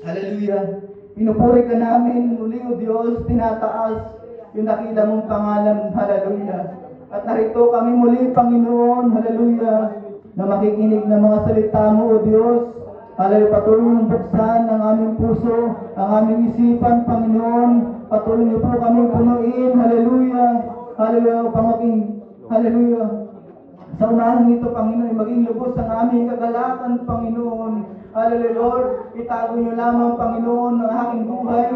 Hallelujah. Pinupuri ka namin muli, O Diyos, tinataas yung nakita mong pangalan. Hallelujah. At narito kami muli, Panginoon, hallelujah, na makikinig ng mga salita mo, O Diyos. Hallelujah, patuloy mong buksan ang aming puso, ang aming isipan, Panginoon. Patuloy niyo po kami punuin, hallelujah. Hallelujah, pamaking, hallelujah. Sa umagang ito, Panginoon, maging lubos ang aming kagalakan, Panginoon. Hallelujah, Lord. Itago niyo lamang, Panginoon, ang aking buhay.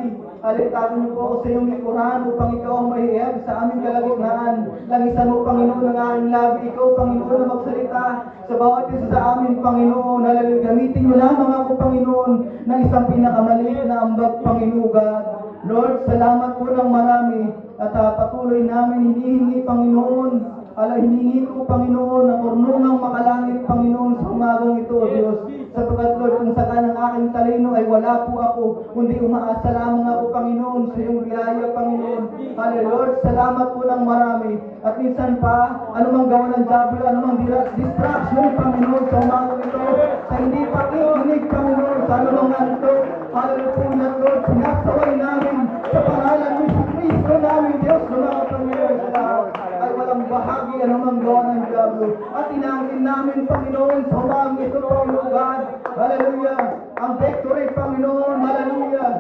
Hallelujah, itago niyo po ako sa iyong likuran upang ikaw ang mahihiyag sa aming kalagitnaan. Langisan mo, Panginoon, ang aking labi. Ikaw, Panginoon, na magsalita sa bawat isa sa amin, Panginoon. Hallelujah, gamitin niyo lamang ako, Panginoon, ng isang pinakamaliit na ambag, Panginoon God. Lord, salamat po ng marami at patuloy namin hinihingi, Panginoon. Hiningi ko, Panginoon, ang ornungang makalangit, Panginoon, sa umagang ito, O Diyos. Sapagkat, Lord, kung saka ng aking talino ay wala po ako, kundi umaasa lamang ako, Panginoon, sa iyong biyaya, Panginoon. Hallelujah, Lord, salamat po ng marami. At minsan pa, anumang gawa ng diablo, anumang distraction, Panginoon, sa umagang ito, sa hindi pakikinig, Panginoon, sa anumang ganito, hallelujah po na, Lord, sinasaway namin sa pangalan ni Kristo namin, Diyos, sa mga Panginoon, sa lahat ay walang bahagi anumang gawa ng diablo. At inangkin namin, Panginoon, sa umagang ito, Panginoon God, hallelujah, ang victory, Panginoon, hallelujah,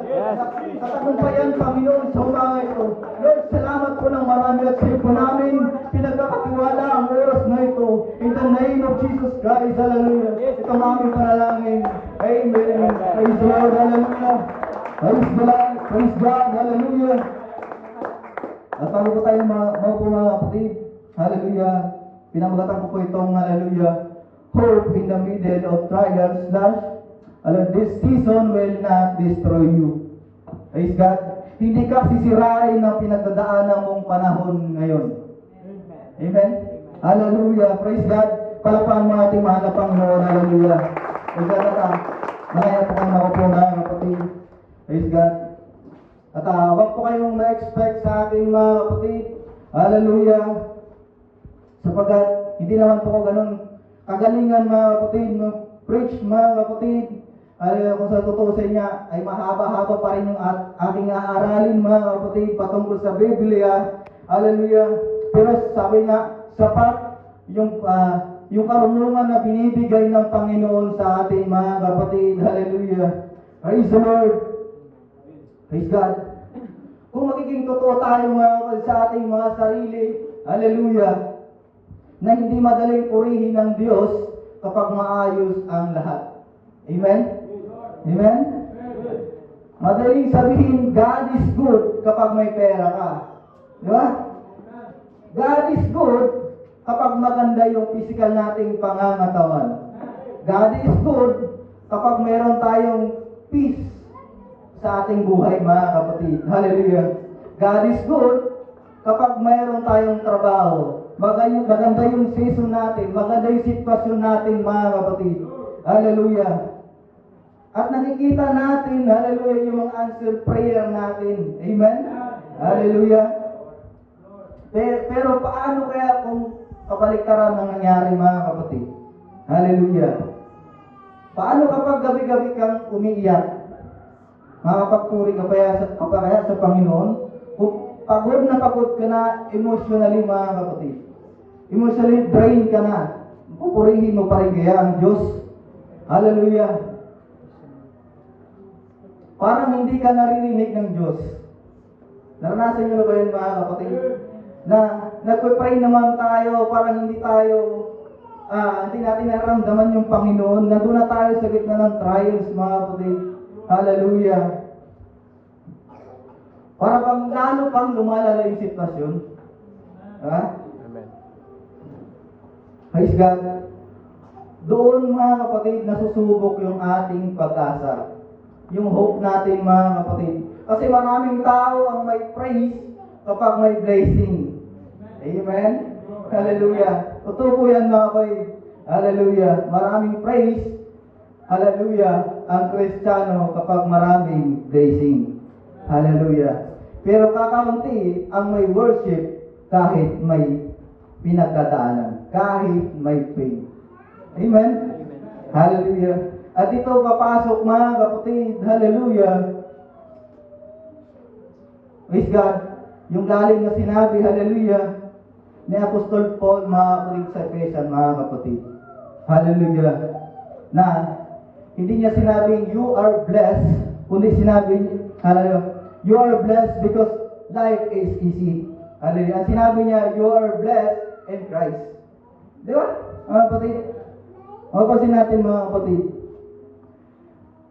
sa tagumpayan, Panginoon, sa umagang ito. Lord, salamat po ng marami at sa iyo po namin pinagkakatiwala ang oras na ito. In the name of Jesus Christ, hallelujah. Ito ang aming panalangin. Amen. Praise the Lord, hallelujah. Praise the Lord, praise God, hallelujah. At bago po tayo maupo mga kapatid, hallelujah, pinamagatan ko po itong hallelujah, hope in the middle of trials / this season will not destroy you. Praise God. Hindi ka sisirain ng pinagdadaanan mong panahon ngayon. Amen. Hallelujah. Praise God. Palakpakan mo ating mahal na Panginoon. Hallelujah. Praise God. Nakaya po kayo maupo mga kapatid. Praise God. At wag po kayong ma-expect sa ating mga kapatid. Hallelujah. Sapagat hindi naman po ko ganun kagalingan mga kapatid, preach mga kapatid. Hallelujah, kung sa tutusin niya ay mahaba-haba pa rin yung ating aaralin mga kapatid patungkol sa Biblia. Hallelujah. Pero sabi niya, sapat yung karunungan na binibigay ng Panginoon sa ating mga kapatid. Hallelujah. Praise the Lord. Praise God. Kung magiging totoo tayo mga kapatid sa ating mga sarili, hallelujah, na hindi madaling purihin ng Diyos kapag maayos ang lahat. Amen? Amen? Madaling sabihin, God is good kapag may pera ka. Di ba? God is good kapag maganda yung physical nating pangangatawan. God is good kapag meron tayong peace sa ating buhay, mga kapatid. Hallelujah. God is good kapag mayroon tayong trabaho. Maganda yung season natin, maganda yung sitwasyon natin, mga kapatid. Hallelujah. At nakikita natin, hallelujah, yung mga answered prayer natin. Amen? Hallelujah. Pero paano kaya kung kabaliktaran ng nangyari, mga kapatid? Hallelujah. Paano kapag gabi-gabi kang umiiyak? Makakapagpuri ka kaya sa Panginoon? Kung pagod na pagod ka na emotionally, mga kapatid. Emotionally drained ka na. Pupurihin mo pa rin kaya ang Diyos. Hallelujah. Parang hindi ka naririnig ng Diyos. Naranasan nyo na ba yun, mga kapatid? Na nagpe-pray naman tayo, parang hindi natin nararamdaman yung Panginoon. Nandun na tayo sa gitna ng trials, mga kapatid. Hallelujah. Para bang lalo pang lumalala yung sitwasyon. Ha? Amen. Praise God. Doon, mga kapatid, nasusubok yung ating pag-asa. Yung hope natin, mga kapatid. Kasi maraming tao ang may praise kapag may blessing. Amen? Hallelujah. Totoo po yan, mga kapatid. Hallelujah. Maraming praise. Hallelujah. Ang Kristiyano kapag maraming blessing. Hallelujah. Pero kakaunti ang may worship kahit may pinagdadaanan. Kahit may pain. Amen? Hallelujah. At ito papasok mga kapatid, hallelujah. Praise God, yung lalim na sinabi, hallelujah, ni Apostol Paul mga kapatid sa Efesan, mga kapatid. Hallelujah. Na hindi niya sinabing you are blessed, kundi sinabing, hallelujah, you are blessed because life is easy. Hallelujah. Ang sinabi niya, you are blessed in Christ. Di ba? Mga kapatid. Mapapansin natin mga kapatid.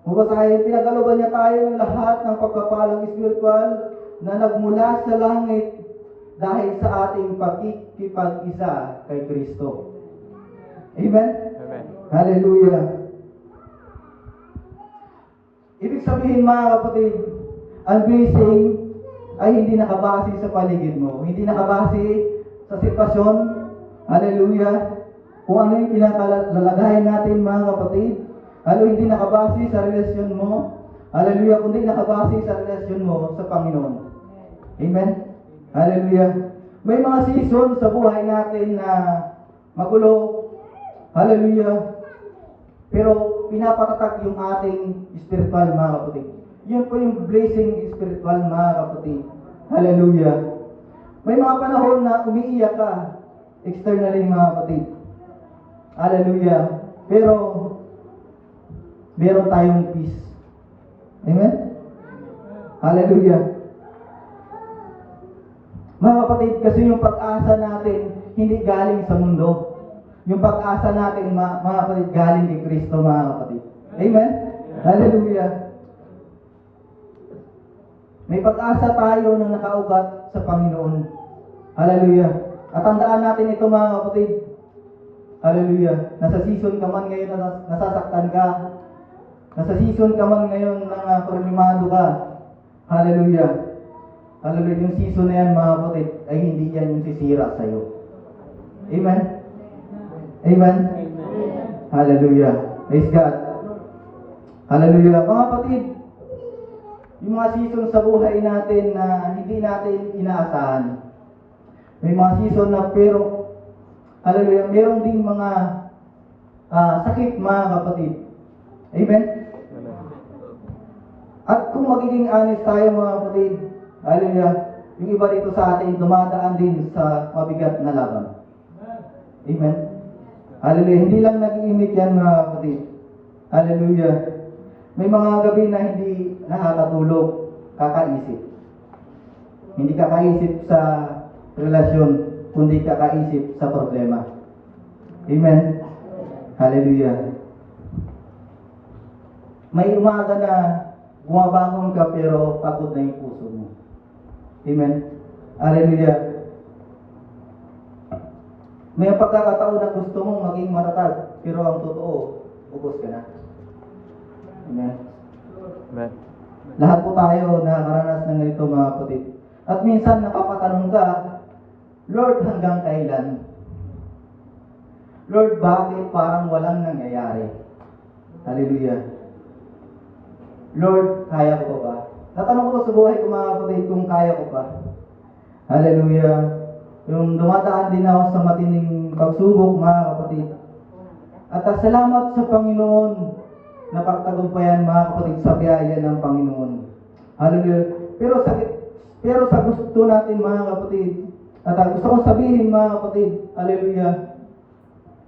Mabasahin, pinagaloban niya tayo ng lahat ng pagpapalang spiritual na nagmula sa langit dahil sa ating pagkikipag-isa kay Kristo. Amen? Amen. Hallelujah. Ibig sabihin mga kapatid, ang blessing ay hindi nakabase sa paligid mo. Hindi nakabase sa sitwasyon. Hallelujah. Kung ano yung pinakalalagayan natin mga kapatid. Hindi nakabase sa relasyon mo. Hallelujah. Kundi nakabase sa relasyon mo sa Panginoon. Amen? Hallelujah. May mga season sa buhay natin na magulo. Hallelujah. Pero pinapatatag yung ating spiritual mga kapatid. Yun po yung blessing spiritual mga kapatid. Hallelujah. May mga panahon na umiiyak ka externally mga kapatid. Hallelujah. Pero meron tayong peace. Amen? Hallelujah. Mga kapatid, kasi yung pag-asa natin hindi galing sa mundo. Yung pag-asa natin, mga kapatid, galing kay Kristo, mga kapatid. Amen? Hallelujah. May pag-asa tayo na nakaugat sa Panginoon. Hallelujah. At tandaan natin ito, mga kapatid. Hallelujah. Nasa season ka man ngayon na nasasaktan ka. Nasa season ka man ngayon na problemado ka. Hallelujah. Hallelujah. Yung season na yan, mga kapatid, ay hindi yan yung sisira sa'yo. Amen? Amen? Hallelujah. Praise God. Hallelujah. Mga kapatid, yung mga season sa buhay natin na hindi natin inaasahan. May mga season na pero, hallelujah, meron ding mga sakit mga kapatid. Amen? At kung magiging honest tayo mga kapatid, hallelujah, yung iba dito sa atin dumadaan din sa mabigat na laban. Amen? Hallelujah. Hindi lang nag-iimik yan mga kapatid. Hallelujah. May mga gabi na hindi nakakatulog, kakaisip. Hindi kakaisip sa relasyon, kundi kakaisip sa problema. Amen? Hallelujah. May umaga na bumabangon ka pero pagod na yung puso mo. Amen? Hallelujah. May pagkakataon na gusto mong maging matatag, pero ang totoo, ubos ka na. Amen? Amen. Lahat po tayo nakakaranas ng ganito mga kapatid. At minsan napapatanong ka, Lord, hanggang kailan? Lord, bakit parang walang nangyayari? Hallelujah. Lord, kaya ko ba? Natanong ko sa buhay ko mga kapatid kung kaya ko pa. Hallelujah. Yung dumadaan din ako sa matining pagsubok mga kapatid. At salamat sa Panginoon na pagtagumpayan mga kapatid sa biyaya ng Panginoon. Hallelujah. Pero sa gusto natin mga kapatid, at gusto kong sabihin mga kapatid, hallelujah,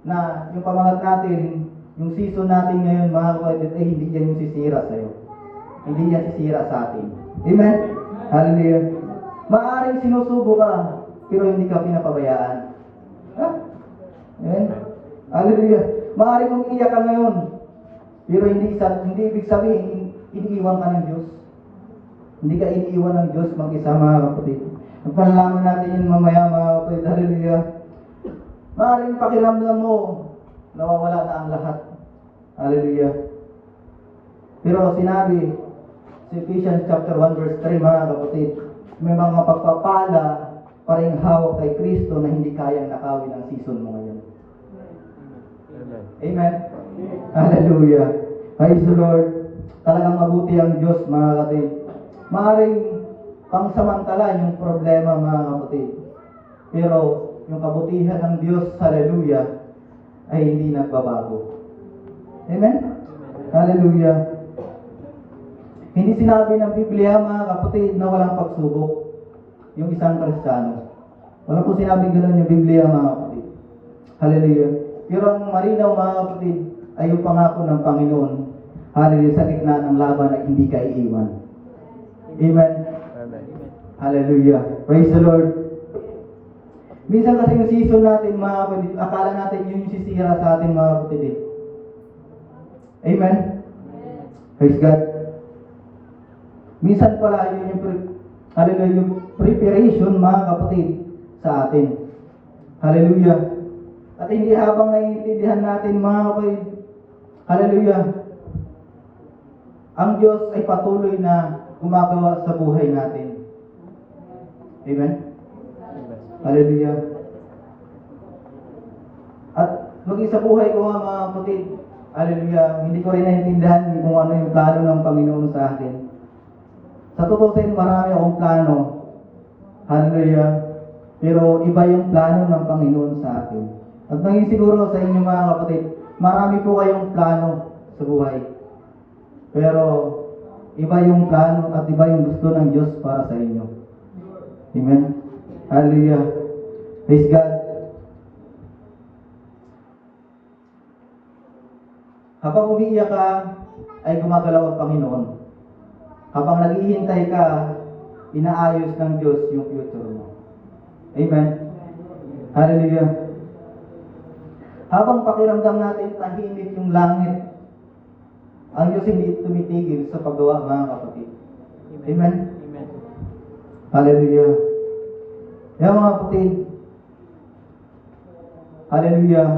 na yung pamagat natin, yung season natin ngayon mga kapatid, ay hindi yan yung sisira sa'yo. Hindi yan sisira sa atin. Amen? Hallelujah. Maaring sinusubo ka, pero hindi ka pinapabayaan. Ha? Amen? Hallelujah. Maaring umiiyak ka ngayon, pero hindi ibig sabihin, iniiwan ka ng Diyos. Hindi ka iniiwan ng Diyos mag-isa mga kapatid. Magpalalaman natin yun mamaya mga kapatid. Hallelujah. Maaring pakiramdam mo, nawawala na ang lahat. Hallelujah. Pero sinabi, sa Ephesians chapter 1 verse 3 mga kapatid, may mga pagpapala pa rin hawak kay Kristo na hindi kayang nakawin ang season mo ngayon. Amen. Amen? Hallelujah. Praise the Lord. Talagang mabuti ang Diyos mga kapatid. Maaring pangsamantala yung problema mga kapatid. Pero yung kabutihan ng Diyos, hallelujah, ay hindi nagbabago. Amen? Hallelujah. Hindi sinabi ng Biblia, mga kapatid, na walang pagsubok yung isang Kristiyano. Wala po sinabing gano'n yung Biblia, mga kapatid. Hallelujah. Pero ang malinaw, mga kapatid, ay yung pangako ng Panginoon. Hallelujah, sa gitna ng laban ay hindi ka iiwan. Amen. Amen. Hallelujah. Praise the Lord. Minsan kasi yung season natin, mga kapatid, akala natin yun yung sisira sa atin, mga kapatid. Amen. Praise God. Minsan pala yun yung preparation, mga kapatid, sa atin. Hallelujah. At hindi habang naiintindihan natin, mga kapatid, hallelujah, ang Diyos ay patuloy na gumagawa sa buhay natin. Amen? Amen. Hallelujah. At maging sa buhay ko, mga kapatid, hallelujah, hindi ko rin naiintindihan kung ano yung plano ng Panginoon sa akin. Sa totoo, marami akong plano. Hallelujah. Pero iba yung plano ng Panginoon sa akin. At maging siguro sa inyo, mga kapatid, marami po kayong plano sa buhay. Pero iba yung plano at iba yung gusto ng Diyos para sa inyo. Amen. Hallelujah. Praise God. Habang umiiyak ka, ay gumagalaw ang Panginoon. Habang naghihintay ka, inaayos ng Diyos yung future mo. Amen. Hallelujah. Habang pakiramdam natin tahimik yung langit, ang Diyos hindi tumitigil sa paggawa, mga kapatid. Amen. Amen. Hallelujah. Yan, mga kapatid. Hallelujah.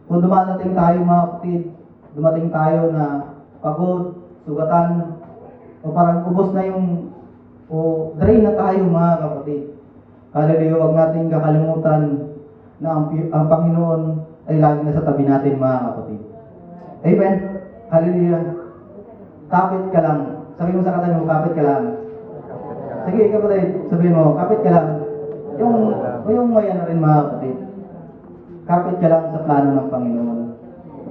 Kung dumadating tayo, mga kapatid, dumating tayo na pagod, sugatan, o parang ubos na yung, o drain na tayo, mga kapatid. Hallelujah. Huwag natin kakalimutan na ang Panginoon ay lagi nasa tabi natin, mga kapatid. Amen. Hallelujah. Kapit ka lang. Sabi mo sa katabi mo, kapit ka lang. Sige, kapatid, sabihin mo, kapit ka lang. Yung maya na rin, mga kapatid. Kapit ka lang sa plano ng Panginoon.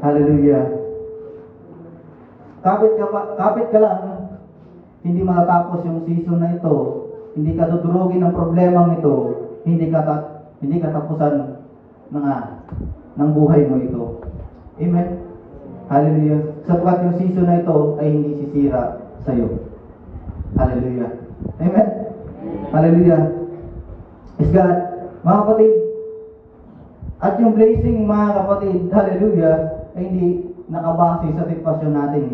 Hallelujah. Kapit ka lang. Hindi matatapos yung season na ito. Hindi ka dudurugin ng problemang ito. Hindi katapusan ng buhay mo ito. Amen. Hallelujah. Sapagkat yung season na ito ay hindi sisira sa iyo. Hallelujah. Amen. Hallelujah. Praise God. Mga kapatid, at yung blessing, mga kapatid, hallelujah, ay hindi nakabase sa sitwasyon natin.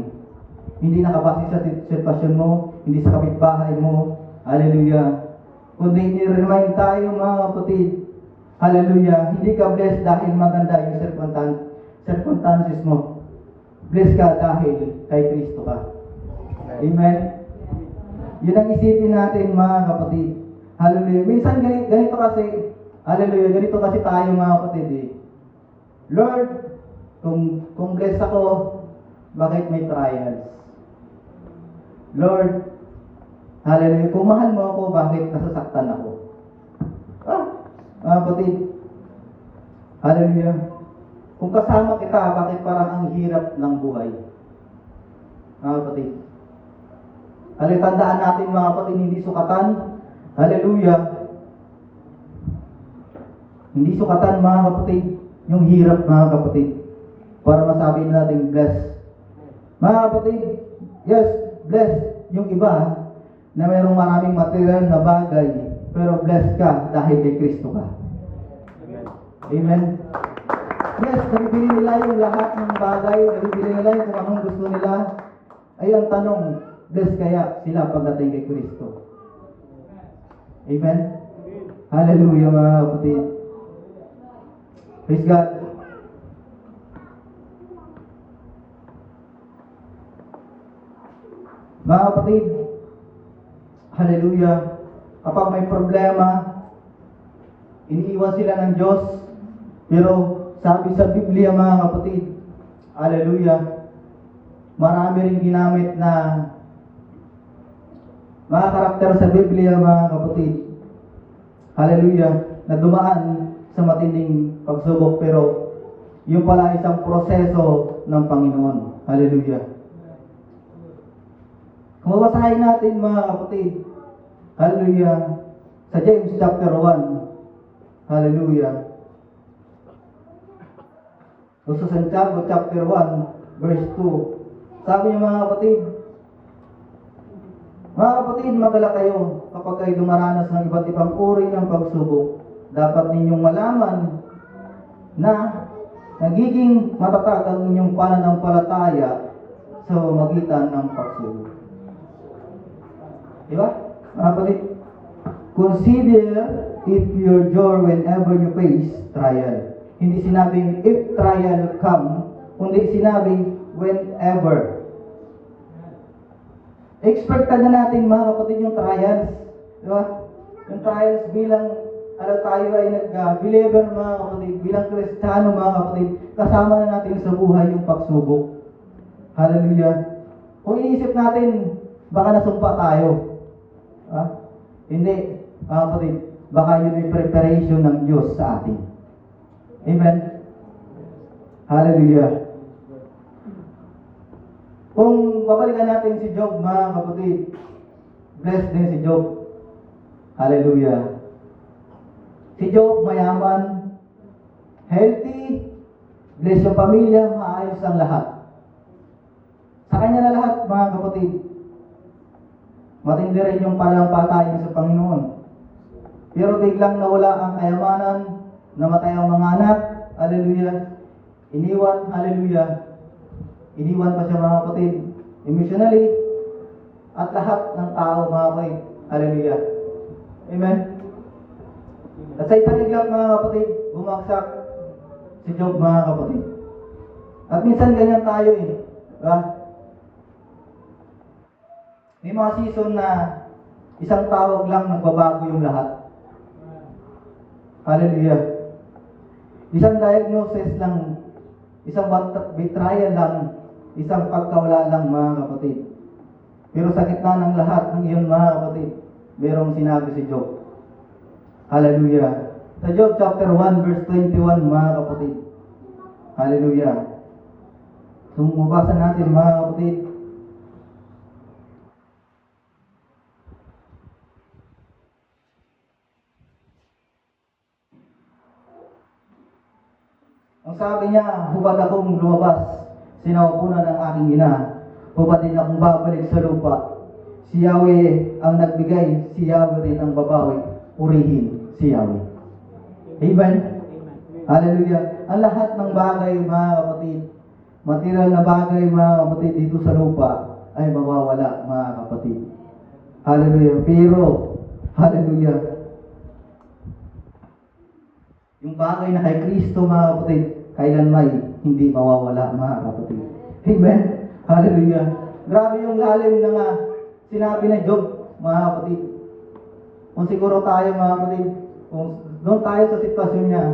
Hindi nakabase sa sitwasyon mo, hindi sa kapitbahay mo. Hallelujah. Kundi i-remind tayo, mga kapatid, hallelujah, hindi ka blessed dahil maganda yung circumstances mo. Blessed ka dahil kay Kristo ka. Amen. Yun ang isipin natin, mga kapatid. Hallelujah. Minsan ganito kasi, hallelujah, ganito kasi tayo, mga kapatid. Lord, kung blessed ako, bakit may trials? Lord, hallelujah, kung mahal mo ako, bakit nasasaktan ako? Mga kapatid, hallelujah. Kung kasama kita, bakit parang ang hirap ng buhay? Mga kapatid. Hallelujah, tandaan natin, mga kapatid, hindi sukatan. Hallelujah. Hindi sukatan, mga kapatid, yung hirap, mga kapatid, para masabi natin blessed. Mga kapatid, yes, blessed yung iba na mayroong maraming material na bagay, pero blessed ka dahil kay Kristo ka. Amen. Yes, nabibili nila yung lahat ng bagay, nabibili nila yung kung anong gusto nila. Ay, ang tanong, blessed kaya sila pagdating kay Kristo? Amen? Hallelujah, mga kapatid. Praise God. Mga kapatid, hallelujah, kapag may problema, iniiwan sila ng Diyos, pero sabi sa Biblia, mga kapatid, hallelujah, marami rin ginamit na mga karakter sa Biblia, mga kapatid, hallelujah, na dumaan sa matinding pagsubok, pero yung pala isang proseso ng Panginoon. Hallelujah. Kung babasahin natin mga kapatid, hallelujah, sa James chapter 1, hallelujah. O sa Santiago chapter 1, verse 2, sabi niya mga kapatid, magala kayo kapag kayo dumaranas ng iba't ibang uri ng pagsubok. Dapat ninyong malaman na nagiging matatag ang inyong pananampalataya sa pamamagitan ng pagsubok. Diba? Mga kapatid, consider it your joy whenever you face trial. Hindi sinabing if trial come, kundi sinabing whenever. Expected na natin mga kapatid yung trials. Diba? Yung trials bilang tayo ay nag-believer mga kapatid, bilang Kristiyano mga kapatid, kasama na natin sa buhay yung pagsubok. Hallelujah. Kung iisip natin, baka nasumpa tayo. Hindi, mga kapatid, baka yun yung preparation ng Diyos sa atin. Amen? Hallelujah. Kung babalikan natin si Job, mga kapatid, blessed din si Job. Hallelujah. Si Job, mayaman, healthy, blessed yung pamilya, maayos ang lahat. Sa kanya na lahat, mga kapatid. Matindi rin yung pananampalataya sa Panginoon. Pero biglang nawala ang kayamanan, namatay ang mga anak, hallelujah. Iniwan, hallelujah. Iniwan pa siya mga kapatid, emotionally, at lahat ng tao mga kapatid, hallelujah. Amen. At sa isang iglap mga kapatid, bumagsak si Job mga kapatid. At minsan ganyan tayo diba? May mga season na isang tawag lang nagbabago yung lahat. Hallelujah. Isang diagnosis lang, isang betrayal lang, isang pagkawala lang mga kapatid. Pero sa gitna ng lahat ng iyon mga kapatid, merong sinabi si Job. Hallelujah. Sa Job chapter 1 verse 21 mga kapatid. Hallelujah. Mabasa natin mga kapatid. Ang sabi niya, hubad akong lumabas, sinaupunan ng aking ina, hubad din akong babalik sa lupa. Si Yahweh ang nagbigay, si Yahweh rin ang babawi, purihin si Yahweh. Amen? Hallelujah. Ang lahat ng bagay, mga kapatid, material na bagay, mga kapatid, dito sa lupa, ay mawawala, mga kapatid. Hallelujah. Pero, hallelujah, yung bagay na kay Kristo, mga kapatid, kailan may hindi mawawala, mga kapatid. Amen? Hallelujah. Grabe yung lalim na nga sinabi na Job, mga kapatid. Kung siguro tayo, mga kapatid, kung doon tayo sa sitwasyon niya,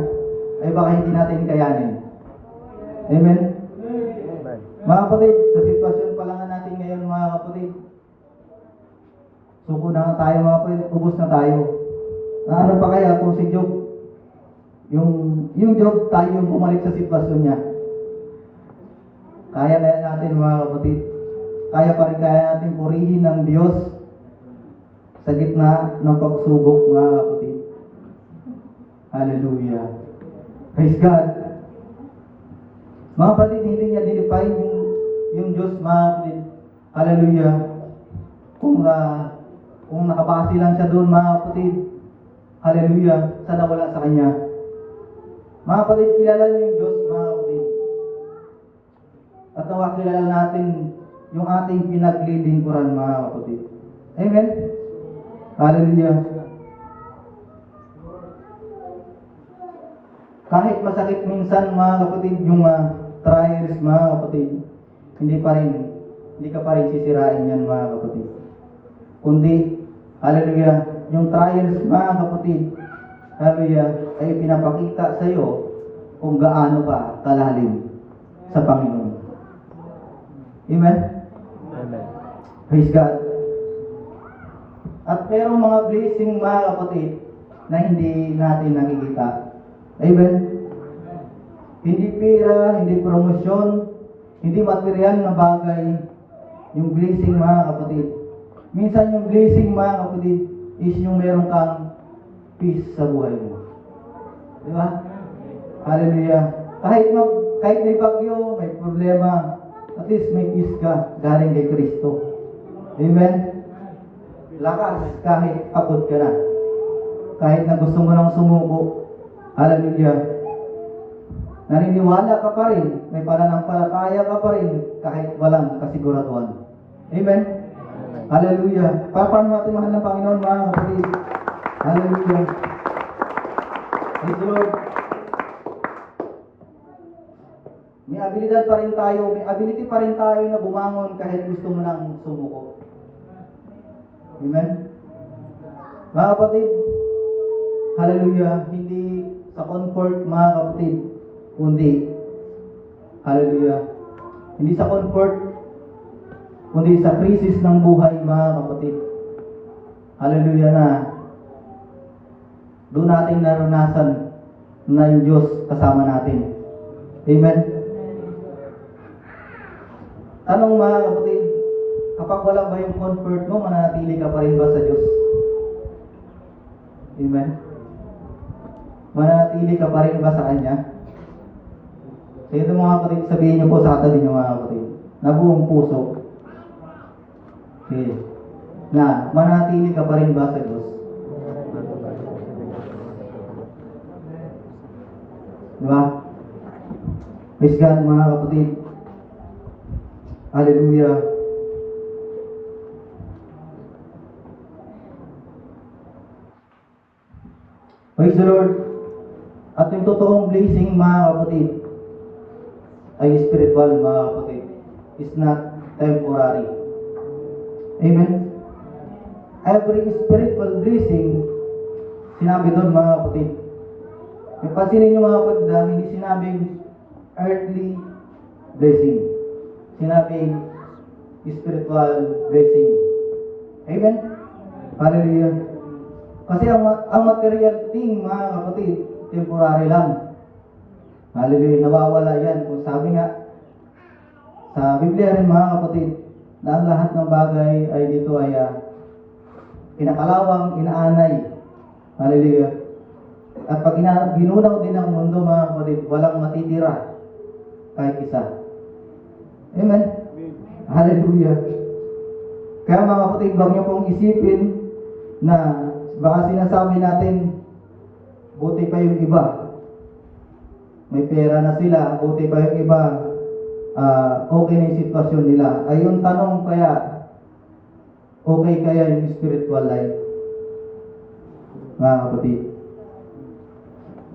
ay baka hindi natin kayanin. Amen? Amen. Mga kapatid, sa sitwasyon pa lang natin ngayon, mga kapatid, suko na nga tayo, mga kapatid, ubos na tayo. Na ano pa kaya kung si Job, yung Job, tayo yung bumalik sa sitwasyon niya. Kaya natin mga kapatid. Kaya pa rin kaya natin purihin ng Diyos sa gitna ng pagsubok mga kapatid. Hallelujah. Praise God. Mga kapatid, hindi niya dinipay yung Diyos mga kapatid. Hallelujah. Kung nakabase lang siya doon mga kapatid. Hallelujah. Sana wala sa Kanya. Mga kapatid, kilala niyo yung Diyos, mga kapatid. At nawa kilala natin yung ating pinaglilingkuran, mga kapatid. Amen? Hallelujah. Kahit masakit minsan, mga kapatid, yung trials, mga kapatid, hindi ka pa rin sisirain yan, mga kapatid. Kundi, hallelujah, yung trials, mga kapatid, hallelujah, ay pinapakita sa iyo kung gaano ka kalalim sa Panginoon. Amen? Amen. Praise God. At merong mga blessing mga kapatid na hindi natin nakikita. Amen? Hindi pera, hindi promosyon, Hindi material na bagay yung blessing, mga kapatid. Minsan yung blessing, mga kapatid, is yung meron kang peace sa buhay mo. Di ba? Hallelujah. Kahit may bagyo, may problema, at least may peace ka galing kay Kristo. Amen? Lakas kahit pagod ka na. Kahit na gusto mo nang sumuko. Hallelujah. Naniniwala ka pa rin, may pananampalataya ka pa rin, kahit walang kasiguraduhan. Amen? Hallelujah. Paano natin mahal ng Panginoon, mga kapatid? Hallelujah. Praise the Lord. May abilidad pa rin tayo, may ability pa rin tayo na bumangon kahit gusto mo nang sumuko. Amen? Mga kapatid, hallelujah, hindi sa comfort, mga kapatid, kundi, hallelujah, hindi sa comfort, kundi sa krisis ng buhay, mga kapatid. Hallelujah na doon natin naranasan na yung Diyos kasama natin. Amen? Tanong, mga kapatid, kapag wala ba yung comfort mo, mananatili ka pa rin ba sa Diyos? Amen? Mananatili ka pa rin ba sa Kanya? So ito, mga kapatid, sabihin niyo po sa katabi niyo, mga kapatid, na buong puso. Okay. Na, mananatili ka pa rin ba sa Diyos? Diba? Praise God, mga kapatid. Hallelujah. Praise the Lord. At yung totoong blessing, mga kapatid, ay spiritual, mga kapatid. It's not temporary. Amen? Every spiritual blessing, sinabi doon, mga kapatid. Yung pansinin nyo, mga kapatid, hindi sinabing earthly blessing. Sinabing spiritual blessing. Amen? Hallelujah. Kasi ang material thing, mga kapatid, temporary lang. Hallelujah. Nawawala yan. Kung sabi nga, sa Biblia rin, mga kapatid, na ang lahat ng bagay ay dito ay kinakalawang, inaanay. Hallelujah. At pag ginunaw din ang mundo, mga kapatid, walang matitira kahit isa. Amen? Hallelujah. Kaya, mga kapatid, wag niyo pong isipin na baka sinasabi natin, buti pa yung iba. May pera na sila, buti pa yung iba. Okay na yung sitwasyon nila. Ay yung tanong kaya, okay kaya yung spiritual life? Mga kapatid.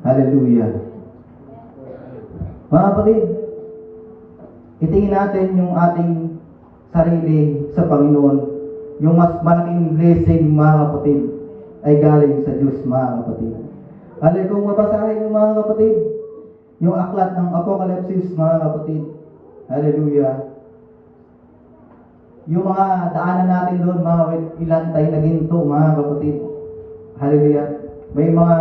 Hallelujah. Mga kapatid, itingin natin yung ating sarili sa Panginoon. Yung mas malaking blessing, mga kapatid, ay galing sa Diyos, mga kapatid. Hallelujah. Kung mabasahin yung mga kapatid, yung aklat ng Apocalypse, mga kapatid, hallelujah. Yung mga daanan natin doon, mga ilantay na ginto, mga kapatid, hallelujah. May mga,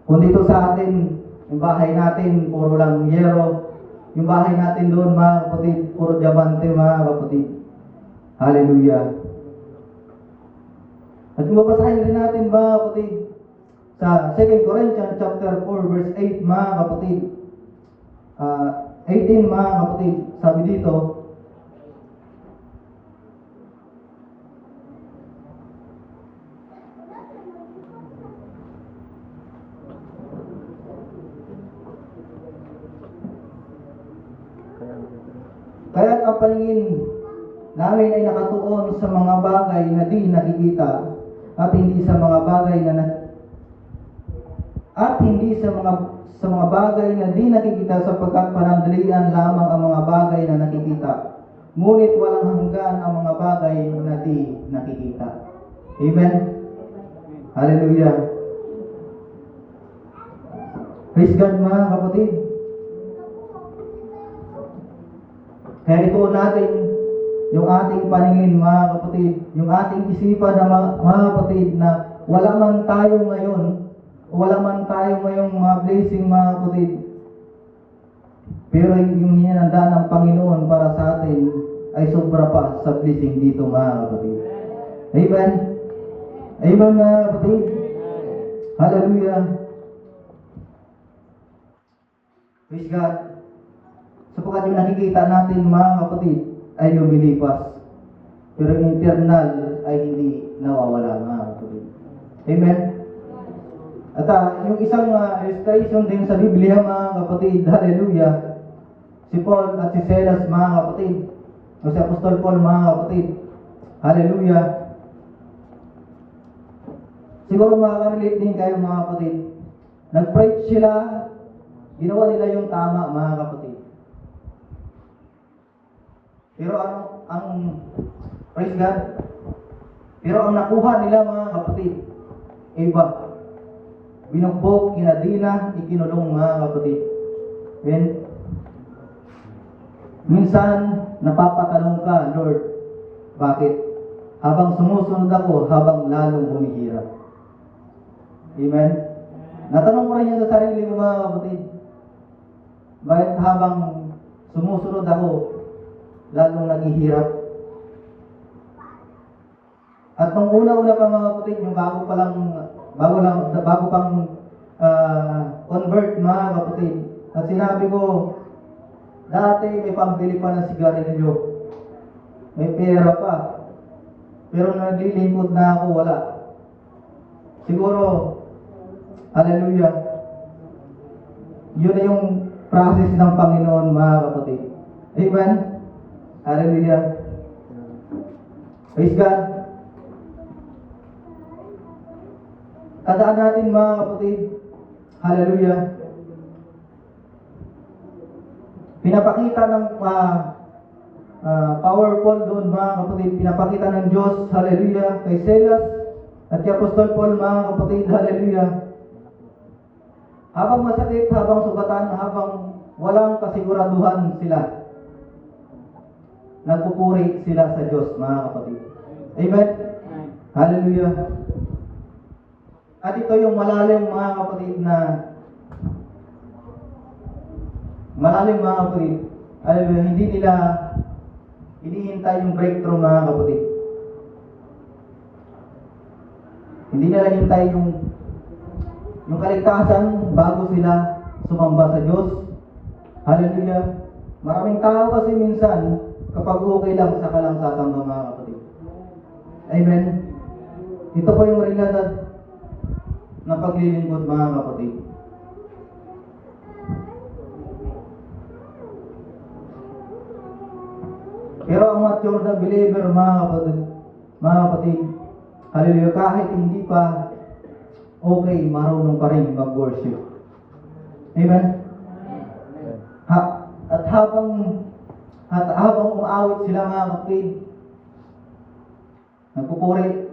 kung dito sa atin, yung bahay natin, puro lang yero. Yung bahay natin doon, mga kapatid, puro diamante, mga kapatid. Hallelujah. At kung babasahin rin natin, mga kapatid, sa 2 Corinthians chapter 4, verse 8, mga kapatid, 18, mga kapatid, sabi dito, kaya't ang paningin namin ay nakatuon sa mga bagay na di nakikita at hindi sa mga bagay sa mga bagay na di nakikita, sapagkat panandalian lamang ang mga bagay na nakikita, ngunit walang hanggan ang mga bagay na di nakikita. Amen? Hallelujah. Praise God, mga kapatid. Kaya ito natin yung ating paningin, mga kapatid, yung ating isipan na mga kapatid, na wala man tayo ngayon, wala man tayo ngayong mga blessing, mga kapatid, Pero yung hinanda ng Panginoon para sa atin ay sobra pa sa blessing dito mga kapatid. Amen? Amen mga kapatid? Hallelujah! Praise God! Sapagkat yung nakikita natin mga kapatid ay lumilipas. Pero yung internal ay hindi nawawala mga kapatid. Amen? At yung isang illustration din sa Biblia mga kapatid, hallelujah, si Paul at si Silas mga kapatid, o si Apostol Paul mga kapatid, hallelujah. Siguro makaka-relate din kayo mga kapatid. Nag-preach sila, ginawa nila yung tama mga kapatid. Pero praise God, pero ang nakuha nila mga kapatid, iba. Binugbog, kinadina, ikinulong mga kapatid. Amen? Minsan, napapatanong ka, Lord, bakit? Habang sumusunod ako, habang lalong humihirap. Amen? Natanong ko rin yan sa sarili ko mga kapatid. Bakit habang sumusunod ako, lalong naghihirap? At nung una-una pa mga kapatid, yung bago pang convert mga kapatid, at sinabi ko, dati may pambili pa ng sigarilyo, may pera pa, pero naglilingkod na ako, wala. Siguro, hallelujah, yun na yung process ng Panginoon mga kapatid. Amen? Hallelujah. Praise God. Tandaan natin mga kapatid, hallelujah, pinapakita ng powerful doon mga kapatid, pinapakita ng Diyos, hallelujah, kay Silas at kay Apostol Paul mga kapatid, hallelujah. Habang masakit, habang sugatan, habang walang kasiguraduhan sila, nagpupuri sila sa Diyos mga kapatid. Amen? Hallelujah. At ito yung malalim mga kapatid na malalim mga kapatid. Hallelujah. Hindi nila hinihintay yung breakthrough mga kapatid. Hindi nila hintay yung kaligtasan bago sila sumamba sa Diyos. Hallelujah. Maraming tao kasi minsan kapag okay lang saka lang sasamba mga kapatid. Amen. Ito po yung realidad ng paglilingkod mga kapatid. Pero ang mature na believer mga kapatid, hallelujah, kahit hindi pa okay, marunong pa rin mag-worship. Amen? At habang umaawit sila mga kapatid, nagpupuri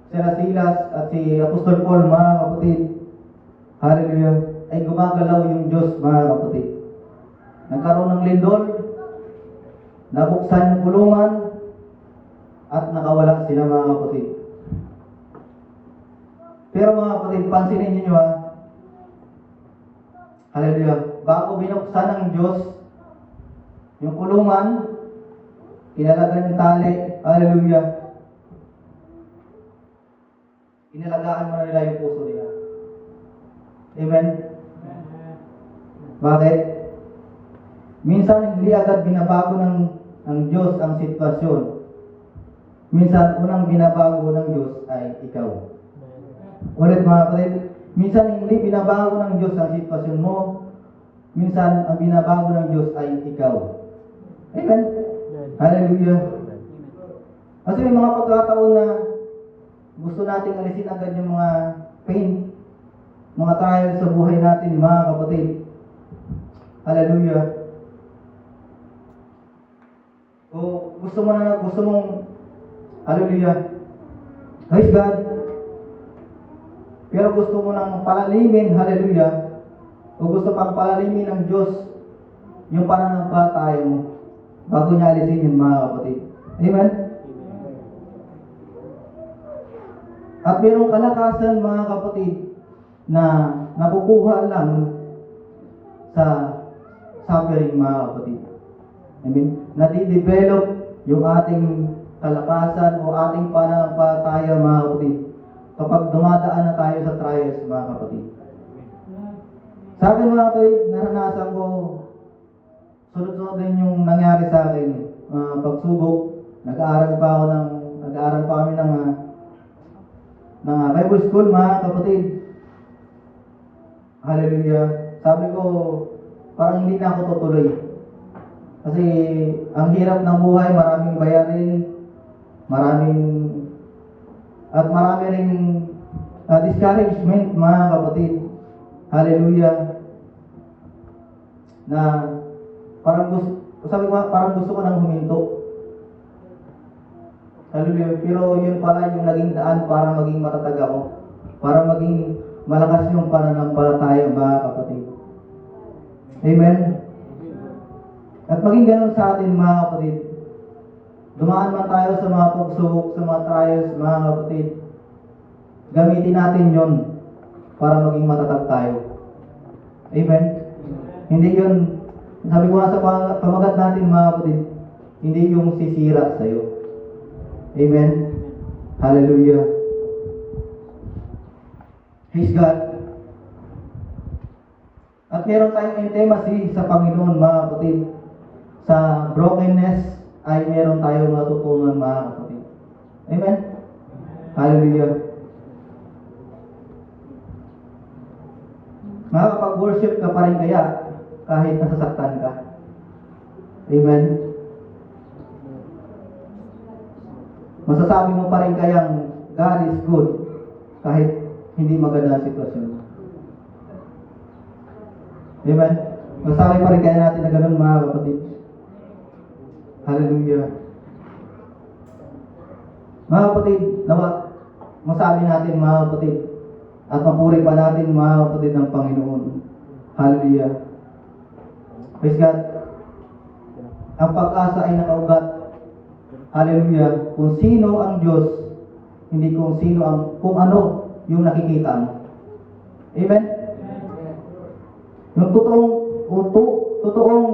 sila Silas at si Apostol Paul mga kapatid, hallelujah, ay gumagalaw yung Diyos mga kapatid. Nagkaroon ng lindol, nabuksan yung kulungan, at nakawala sila mga kapatid. Pero mga kapatid, pansinin niyo hallelujah, bago binuksan ng Diyos yung kulungan, inalagan yung tali, hallelujah, inalagaan mo na nila yung puso nila. Amen? Bakit? Minsan hindi agad binabago ng Diyos ang sitwasyon. Minsan unang binabago ng Diyos ay ikaw. Ulit mga kapatid, minsan hindi binabago ng Diyos ang sitwasyon mo. Minsan ang binabago ng Diyos ay ikaw. Amen? Hallelujah. Kasi may mga pagkataon na gusto nating alisin agad yung mga pain, mga trials sa buhay natin, mga kapatid. Hallelujah. O gusto mong, hallelujah, praise God. Pero gusto mo nang palalimin, hallelujah, o gusto pang palalimin ng Diyos yung pananampalataya mo bago niya alisin yun, mga kapatid. Amen? At mayroong kalakasan mga kapatid na nakukuha lang sa suffering, mga kapatid. Amen? Nadidevelop yung ating kalakasan o ating pananampalataya, mga kapatid, kapag dumadaan na tayo sa trials, mga kapatid. Sa akin, mga kapatid, naranasan ko, sunod-sunod din yung nangyari sa akin, pagsubok. Nag-aaral pa kami ng Bible school, mga kapatid. Hallelujah. Sabi ko, parang hindi na ako tutuloy. Kasi ang hirap ng buhay, maraming bayarin, marami ring discouragement, mga kapatid. Hallelujah. Na parang gusto ko nang huminto. Hallelujah. Pero yun pala yung naging daan para maging matatag ako. Para maging malakas yung pananampalataya, mga kapatid. Amen. At maging ganun sa atin, mga kapatid. Dumaan man tayo sa mga pagsubok, sa mga trials, mga kapatid. Gamitin natin yon para maging matatag tayo. Amen. Hindi yun, sabi ko nga sa pamagat natin, mga kapatid, hindi yung sisira sa'yo. Amen. Hallelujah. Praise God. At meron tayong intimacy sa Panginoon, mga kapatid. Sa brokenness ay meron tayong natutunan, mga kapatid. Amen. Hallelujah. Makakapag-worship ka pa rin kaya kahit nasasaktan ka. Amen. Masasabi mo pa rin kayang God is good kahit hindi maganda ang sitwasyon. Amen. Masasabi pa rin kaya natin na ganun, mga kapatid. Hallelujah. Mga kapatid, masabi natin, mga kapatid, at mapuri pa natin, mga kapatid, ng Panginoon. Hallelujah. Praise God. Ang pag-asa ay nakaugat. Hallelujah. Kung sino ang Diyos, hindi kung ano yung nakikita mo. Amen? Yung totoong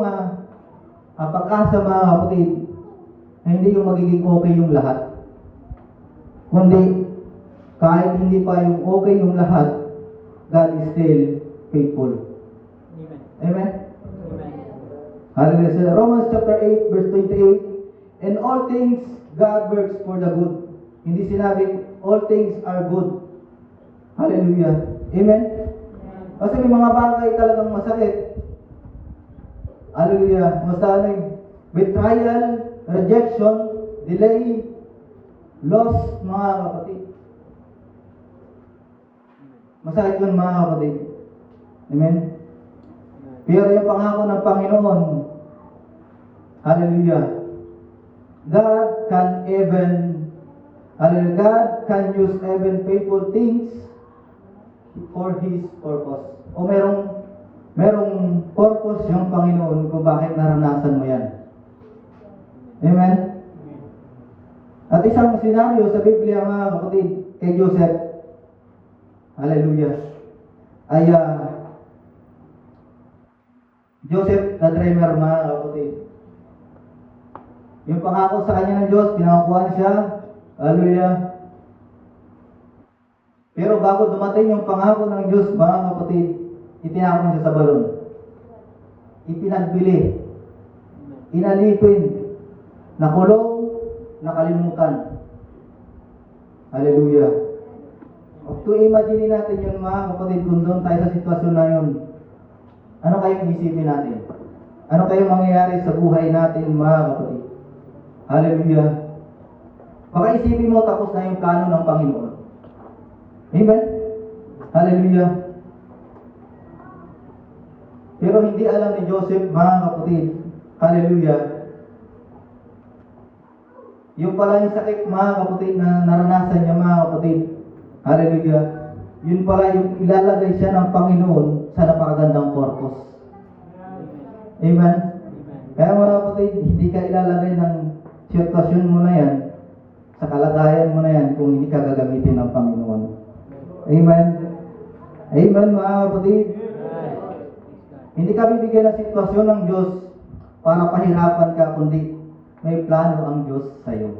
pag-asa, mga kapatid, na hindi yung magiging okay yung lahat. Kundi, kahit hindi pa yung okay yung lahat, God is still faithful. Amen? Hallelujah. So, Romans chapter 8, verse 28, "In all things, God works for the good." Hindi sinabing, all things are good. Hallelujah. Amen? Kasi may mga bagay talagang masakit. Hallelujah. Betrayal, rejection, delay, loss, mga kapatid. Masakit yun, mga kapatid. Amen? Pero yung pangako ng Panginoon, hallelujah, God can use even painful things for His purpose. O merong purpose yung Panginoon kung bakit naranasan mo yan. Amen? At isang senaryo sa Biblia, mga kapatid, kay Joseph, hallelujah, ay Joseph the dreamer, mga kapatid. Yung pangako sa kanya ng Diyos, pinangakuan siya, hallelujah. Pero bago dumating yung pangako ng Diyos, mga kapatid, itinapon siya sa balon. Ipinagbili. Inalipin. Nakulong. Nakalimutan. Hallelujah. Kung imagine natin yun, mga kapatid, kung doon tayo sa sitwasyon na yun, ano kayong isipin natin? Ano kayong mangyayari sa buhay natin, mga kapatid? Hallelujah. Baka isipin mo tapos na yung plano ng Panginoon. Amen? Hallelujah. Pero hindi alam ni Joseph, mga kapatid, hallelujah, yung pala yung sakit, mga kapatid, na naranasan niya, mga kapatid, hallelujah, yun pala yung ilalagay siya ng Panginoon sa napakagandang purpose. Amen? Kaya, mga kapatid, hindi ka ilalagay ng sitwasyon mo na yan, sa kalagayan mo na yan, kung hindi ka gagamitin ng Panginoon. Amen? Amen, mga kapatid? Hindi ka bibigyan ng sitwasyon ng Diyos para pahirapan ka, kundi may plano ang Diyos sa iyo.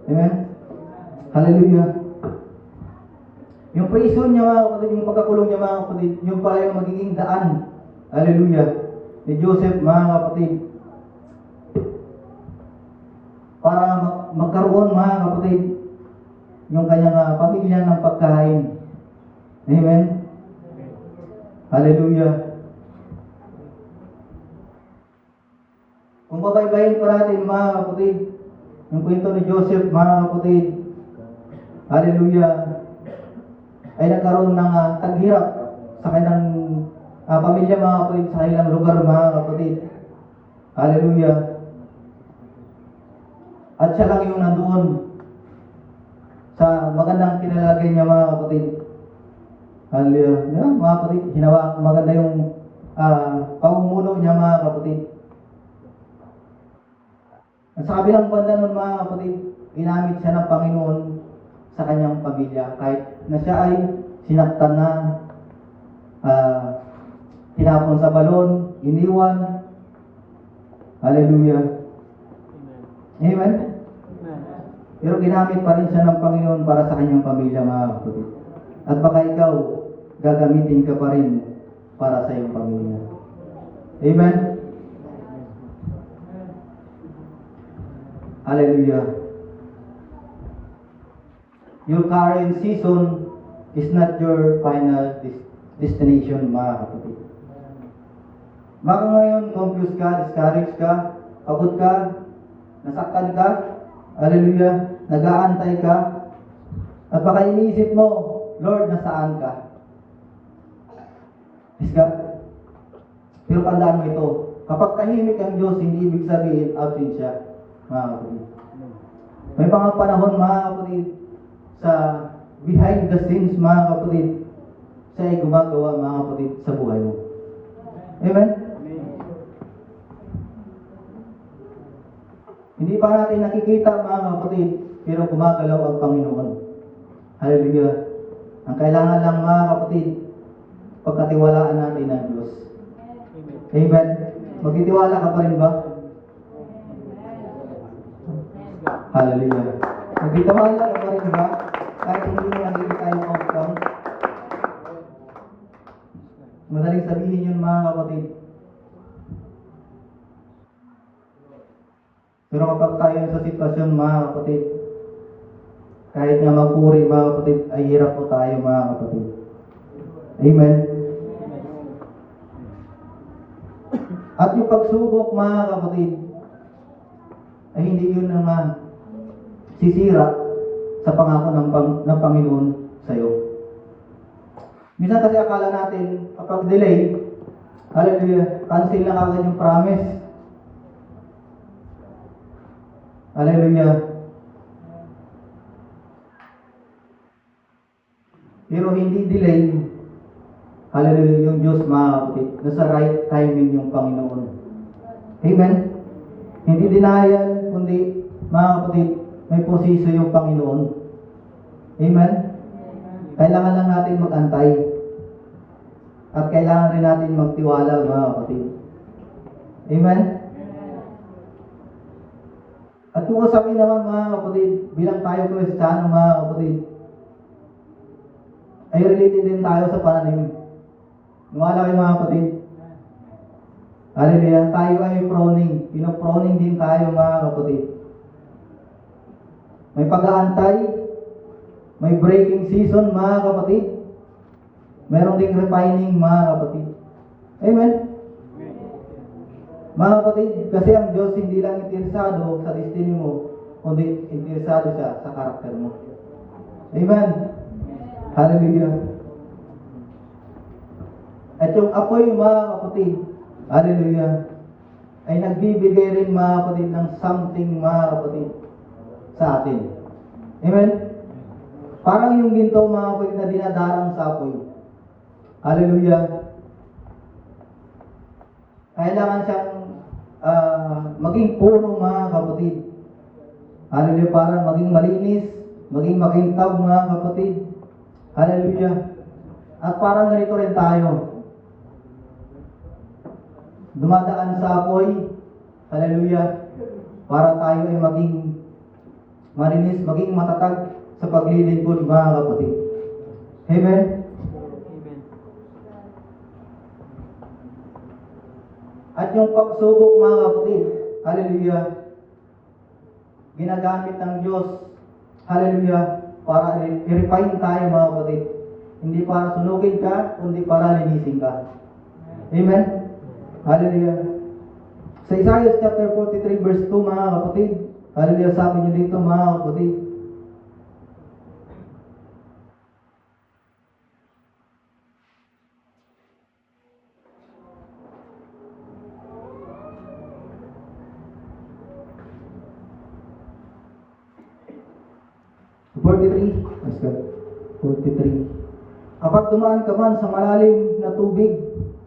Amen? Hallelujah. Yung prison niya mga kapatid, yung pagkakulong niya mga kapatid, yung pala yung magiging daan. Hallelujah. Ni Joseph mga kapatid. Para magkaroon mga kapatid, yung kanyang pamilya ng pagkain. Amen? Hallelujah. Kung babaybayin po natin mga kapatid, yung kwento ni Joseph mga kapatid, hallelujah, ay nagkaroon ng taghirap sa kanyang pamilya mga kapatid, sa kanilang lugar mga kapatid. Hallelujah. At siya lang yung nandoon sa magandang kinalagay niya mga kapatid. Hallelujah. Yeah, mga kapatid, maganda yung pamumuno niya mga kapatid. At sa kabilang banda nun mga kapatid, ginamit siya ng Panginoon sa kanyang pamilya. Kahit na siya ay sinaktan na, tinapon sa balon, iniwan. Hallelujah. Amen? Pero ginamit pa rin siya ng Panginoon para sa kanyang pamilya mga kapatid. At baka ikaw, gagamitin ka pa rin para sa iyong pamilya. Amen? Hallelujah. Your current season is not your final destination, mga kapatid. Baka ngayon, confused ka, discouraged ka, pagod ka, nasaktan ka, hallelujah, nag-aantay ka, at baka iniisip mo, Lord, nasaan ka? Is God? Pero tandaan mo ito, kapag tahimik ang Diyos, hindi ibig sabihin absent siya, mga kapatid. May mga panahon, mga kapatid, sa behind the scenes, mga kapatid, siya ay gumagawa, mga kapatid, sa buhay mo. Amen? Hindi pa natin nakikita, mga kapatid, pero gumagalaw ang Panginoon. Hallelujah. Ang kailangan lang, mga kapatid, pagkatiwalaan natin ang Diyos. Amen? Magtitiwala ka pa rin ba? Hallelujah. Magtitiwala ka pa rin ba? Kahit hindi mo nakikita yung outcome. Madaling sabihin yun, mga kapatid. Pero kapag tayo sa sitwasyon, mga kapatid, kahit nga magpuri, mga kapatid, ay hirap po tayo, mga kapatid. Amen? At yung pagsubok, mga kapatid, ay hindi yun ang sisira sa pangako ng Panginoon sa iyo. Minsan kasi akala natin, kapag delay, hallelujah, cancel na kagad yung promise. Hallelujah. Pero hindi delay, hallelujah, yung Diyos, mga kapatid, nasa right timing yung Panginoon. Amen? Hindi denial, kundi, mga kapatid, may posiso yung Panginoon. Amen? Kailangan lang natin mag-antay. At kailangan rin natin magtiwala, mga kapatid. Amen? At kung usapin naman, mga kapatid, bilang tayo Kristiyano, mga kapatid, ay related din tayo sa pananim. Nawala kayo, mga kapatid. Hallelujah. Tayo ay proning. Pinoproning din tayo, mga kapatid. May pag-aantay, may breaking season, mga kapatid. Meron ding refining, mga kapatid. Amen? Mga kapatid, kasi ang Diyos hindi lang interesado sa destiny mo, kundi interesado siya sa karakter mo. Amen? Hallelujah. At yung apoy, mga kapatid, hallelujah, ay nagbibigay rin, mga kapatid, ng something, mga kapatid, sa atin. Amen? Parang yung ginto, mga kapatid, na dinadarang sa apoy. Hallelujah. Kailangan siyang maging puro, mga kapatid. Hallelujah. Para maging malinis, maging makintab, mga kapatid. Hallelujah. At parang ganito rin tayo. dumadaan sa apoy. Hallelujah. Para tayo ay maging marinis, maging matatag sa paglilingkod, mga kapatid. Amen? At yung pagsubok, mga kapatid, hallelujah, ginagamit ng Diyos, hallelujah, para i-refine tayo, mga kapatid. Hindi para sunugin ka, kundi para linisin ka. Amen? Hallelujah. Sa Isaiah chapter 43 verse 2, mga kapatid, hallelujah, sabi niyo dito, mga kapatid, let's go. 43. Kapag dumaan ka man sa malalim na tubig,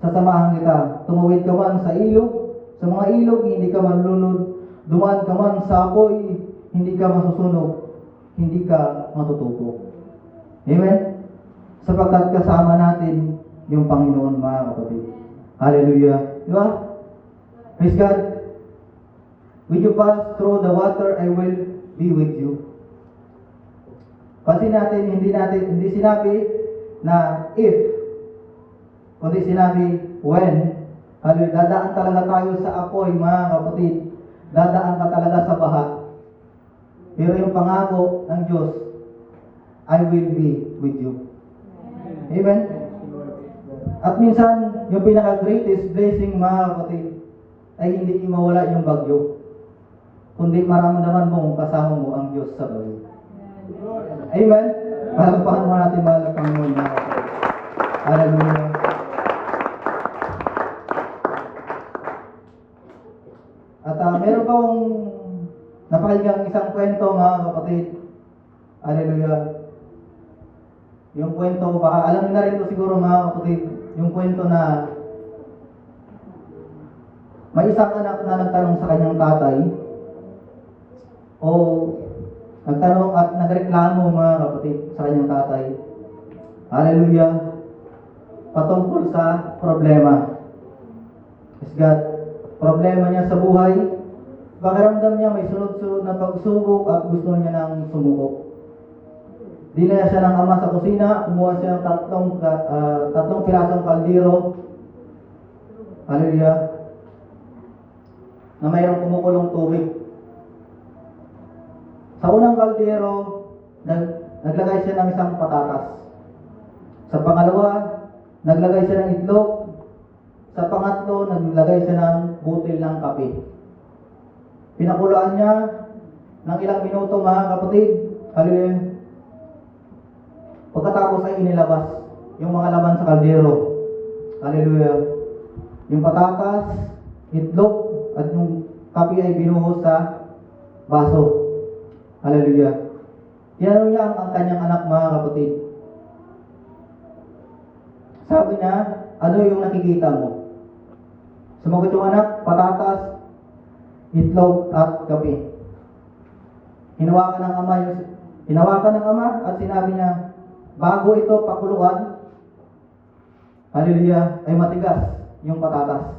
sasamahan kita. Tumawid ka man sa ilog, sa mga ilog, hindi ka malulunod. Dumaan ka man sa apoy, hindi ka masusunog, hindi ka matutupo. Amen? Sapagkat kasama natin yung Panginoon, mga kapatid. Hallelujah. Di ba? Praise God. When you pass through the water, I will be with you. Kasi hindi sinabi na if, kundi sinabi when. Hallelujah. Dadaan talaga tayo sa apoy, mga kapatid. Dadaan ka talaga sa baha. Pero yung pangako ng Diyos, I will be with you. Amen? At minsan, yung pinaka-greatest blessing, mga kapatid, ay hindi mawala yung bagyo. Kundi maramdaman mo kasama mo ang Diyos sa bagyo. Amen? Palakpakan mo natin, mahal na Panginoon, mga kapatid. Hallelujah. At meron pa akong napakinggang isang kwento, mga kapatid. Hallelujah. Yung kwento, baka alam niyo na rin ito siguro, mga kapatid. Yung kwento na may isang anak na nagtanong sa kanyang tatay o nagtanong at nagreklamo, mga kapatid, sa kanyang tatay. Hallelujah. Patungkol sa problema. Yes, God. Problema niya sa buhay. Pakiramdam niya may sunod-sunod na pagsubok at gusto niya nang sumuko. Dinala siya ng ama sa kusina. Kumuha siya ng tatlong pirasong kaldero. Hallelujah. Na mayroong kumukulong tubig. Sa unang kaldero, naglagay siya ng isang patatas. Sa pangalawa, naglagay siya ng itlog. Sa pangatlo, naglagay siya ng butil ng kape. Pinakuluan niya ng ilang minuto, mga kapatid. Hallelujah. Pagkatapos ay inilabas yung mga laman sa kaldero. Hallelujah. Yung patatas, itlog, at yung kape ay binuhos sa baso. Hallelujah. Tinanong niya ang kanyang anak, mga kapatid. Sabi niya, ano yung nakikita mo? Sumagot yung anak, patatas, itlog, at kape. Hinawakan ng ama at sinabi niya, bago ito pakuluan, hallelujah, ay matigas yung patatas.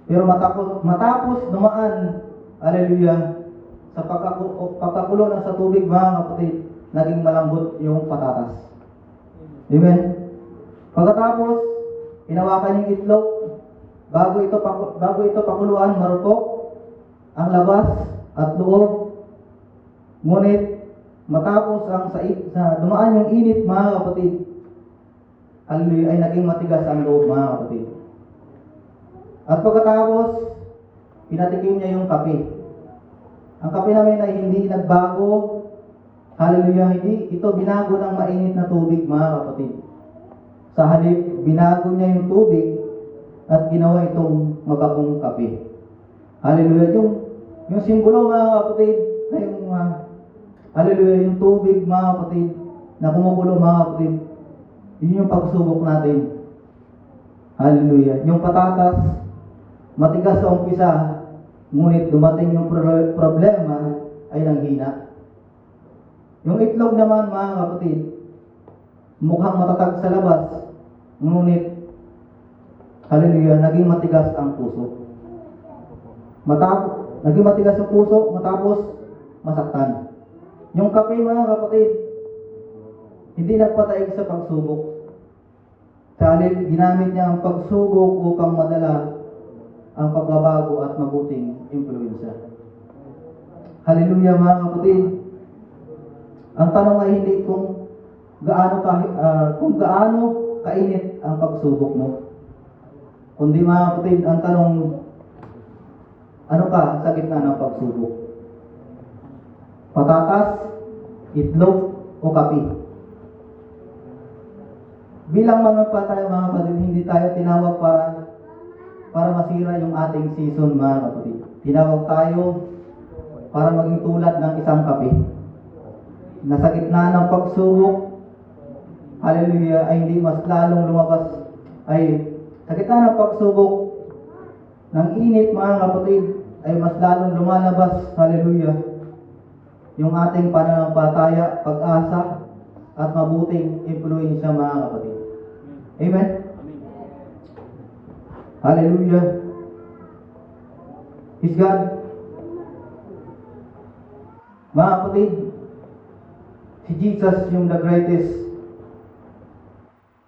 Pero matapos dumaan, hallelujah, sa pagkakulo na sa tubig, mga kapatid, naging malambot yung patatas. Amen? Pagkatapos, hinawakan yung itlog, bago ito pakuluan, marupok ang labas at loob. Ngunit matapos sa dumaan yung init, mga kapatid, hallelujah, ay naging matigas ang loob, mga kapatid. At pagkatapos, pinatikim niya yung kape. Ang kape namin ay hindi nagbago, hallelujah, hindi ito binago ng mainit na tubig, mga kapatid. Sa halip, binago niya yung tubig at ginawa itong mabagong kape. Hallelujah. Yung simbolo, mga kapatid, na yung hallelujah, yung tubig, mga kapatid, na kumukulo, mga kapatid, yun yung pagsubok natin. Hallelujah. Yung patatas, matigas sa umpisa, ngunit dumating yung problema ay nanghina. Yung itlog naman, mga kapatid, mukhang matatag sa labas, ngunit hallelujah, naging matigas ang puso. Naging matigas ang puso matapos masaktan. Yung kape, mga kapatid, hindi nagpataig sa pagsubok. Sa halip, ginamit niya ang pagsubok upang madala ang pagbabago at mabuting impluensya. Hallelujah, mga kapatid. Ang tanong ay hindi kung gaano kainit ang pagsubok mo. Kundi, mga kapatid, ang tanong, ano ka sa gitna ng pagsubok? Patatas, itlog, o kape? Bilang mga tayo, mga kapatid, hindi tayo tinawag para masira yung ating season, mga kapatid. Tinawag tayo para maging tulad ng isang kape. Nasa gitna ng pagsubok, hallelujah, ay hindi mas lalong lumabas, ay sa gitna ng pagsubok ng init, mga kapatid, ay mas lalong lumalabas, hallelujah, yung ating pananampalataya, pag-asa, at mabuting impluensya, mga kapatid. Amen? Hallelujah. Is God. Mga kapatid, si Jesus yung the greatest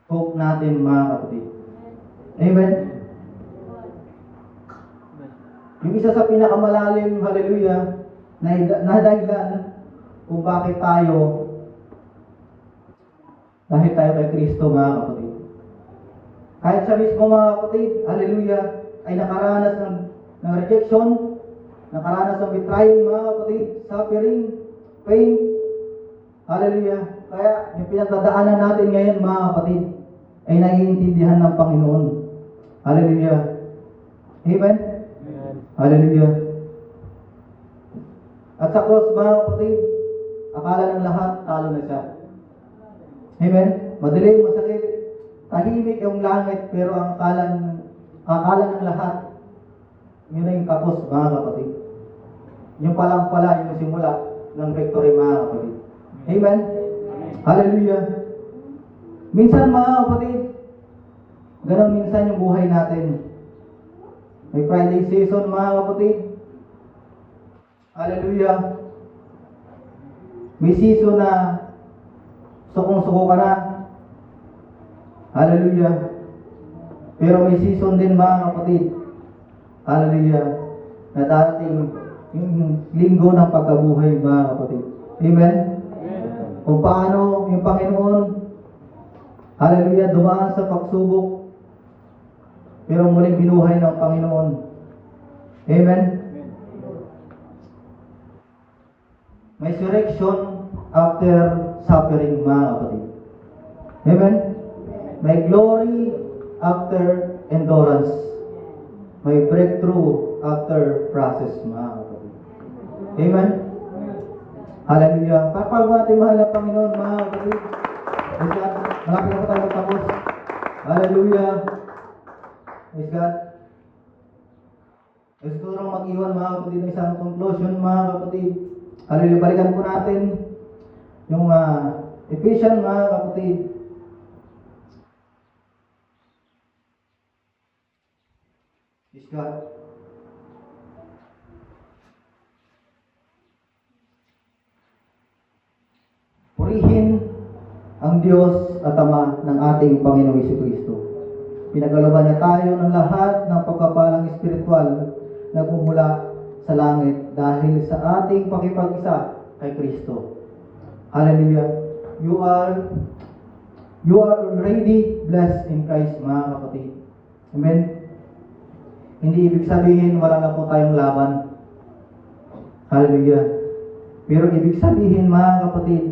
hope natin, mga kapatid. Amen? Yung isa sa pinakamalalim, hallelujah, na dahilan kung bakit tayo, dahil tayo kay Kristo, mga kapatid. Kahit sa mismo, mga kapatid, hallelujah, ay nakaranas ng rejection, nakaranas ng betrayal, mga kapatid, suffering, pain, hallelujah. Kaya yung pinagdadaanan natin ngayon, mga kapatid, ay naiintindihan ng Panginoon. Hallelujah. Amen? Amen. Hallelujah. At sa cross, mga kapatid, akala ng lahat, talo na siya. Amen? Madilim, masakit, tahimik yung langit, pero ang akala ng lahat, yun ay yung tapos, mga kapatid. Yung palang pala, yung simula ng victory, mga kapatid. Amen? Hallelujah. Minsan, mga kapatid, ganun minsan yung buhay natin. May Friday season, mga kapatid. Hallelujah. May season na sukong-suko ka na. Hallelujah. Pero may season din, mga kapatid. Hallelujah. Na darating yung linggo ng pagkabuhay, mga kapatid. Amen? Kung paano yung Panginoon, hallelujah, dumaan sa pagsubok, pero muling binuhay ng Panginoon. Amen? May resurrection after suffering, mga kapatid. Amen? May glory after endurance. May breakthrough after process, mga kapatid. Amen? Hallelujah. Kapag natin mahal ang Panginoon, mga kapatid. Praise God. Malapit na po tayo magtapos. Hallelujah. Praise God. Gusto ko mag-iwan, mga kapatid, ng isang conclusion, mga kapatid. Hallelujah. Balikan po natin yung Ephesians, mga kapatid. Praise God. Purihin ang Diyos at Ama ng ating Panginoong Jesucristo. Pinagkalooban niya tayo ng lahat ng pagkapalang espiritual na bumula sa langit dahil sa ating pakipag-isa kay Kristo. Hallelujah. You are already blessed in Christ, mga kapatid. Amen? Hindi ibig sabihin wala na po tayong laban. Hallelujah. Pero ibig sabihin, mga kapatid,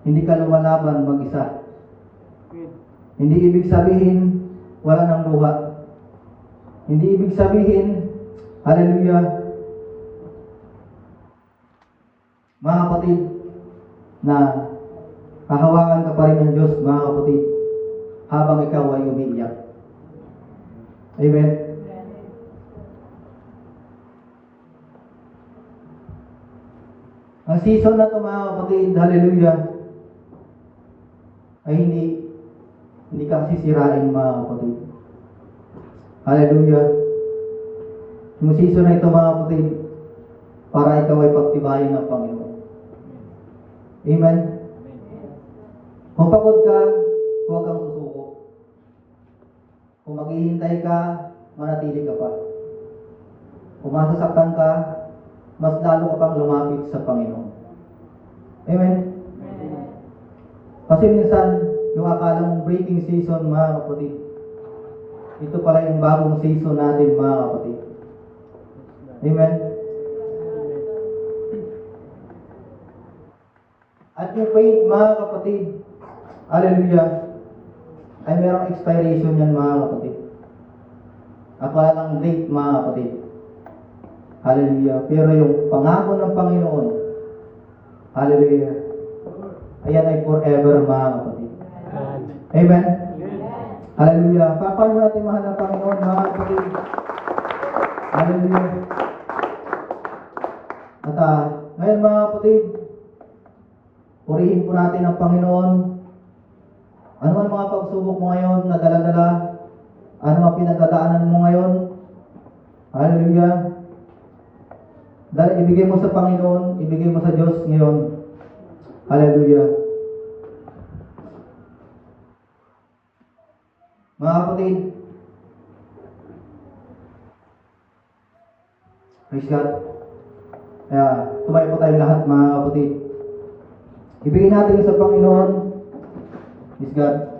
hindi ka lumalaban mag-isa. Hindi ibig sabihin wala ng luha. Hindi ibig sabihin, hallelujah, mga kapatid, na kahawakan ka pa rin ng Diyos, mga kapatid, habang ikaw ay umiiyak. Amen? Ang season na ito, mga kapatid, hallelujah, ay hindi ka sisirain, mga kapatid. Hallelujah. Yung season na ito mga kapatid, para ikaw ay pagtibayin ng Panginoon. Amen? Kung pagod ka, huwag kang susuko. Kung maghihintay ka, manatili ka pa. Kung masasaktan ka, mas lalo ka pang lumapit sa Panginoon. Amen? Kasi minsan, yung akala mong breaking season, mga kapatid, ito pala yung bagong season natin, mga kapatid. Amen? At yung faith, mga kapatid, hallelujah, ay merong expiration yan, mga kapatid. At wala lang date, mga kapatid. Hallelujah. Pero yung pangako ng Panginoon, hallelujah, ayan ay forever, mga kapatid. Amen? Hallelujah. Paano natin mahal ng Panginoon, mga kapatid? Hallelujah. At ngayon, mga kapatid, purihin po natin ang Panginoon. Ano man mga pagsubok mo ngayon na dala-dala, ano ang pinagdadaanan mo ngayon, hallelujah. Dahil ibigay mo sa Panginoon, ibigay mo sa Diyos ngayon, hallelujah. Mga kapatid, praise God. Kaya, tumayo po tayong lahat, mga kapatid. Ibigay natin sa Panginoon, praise God.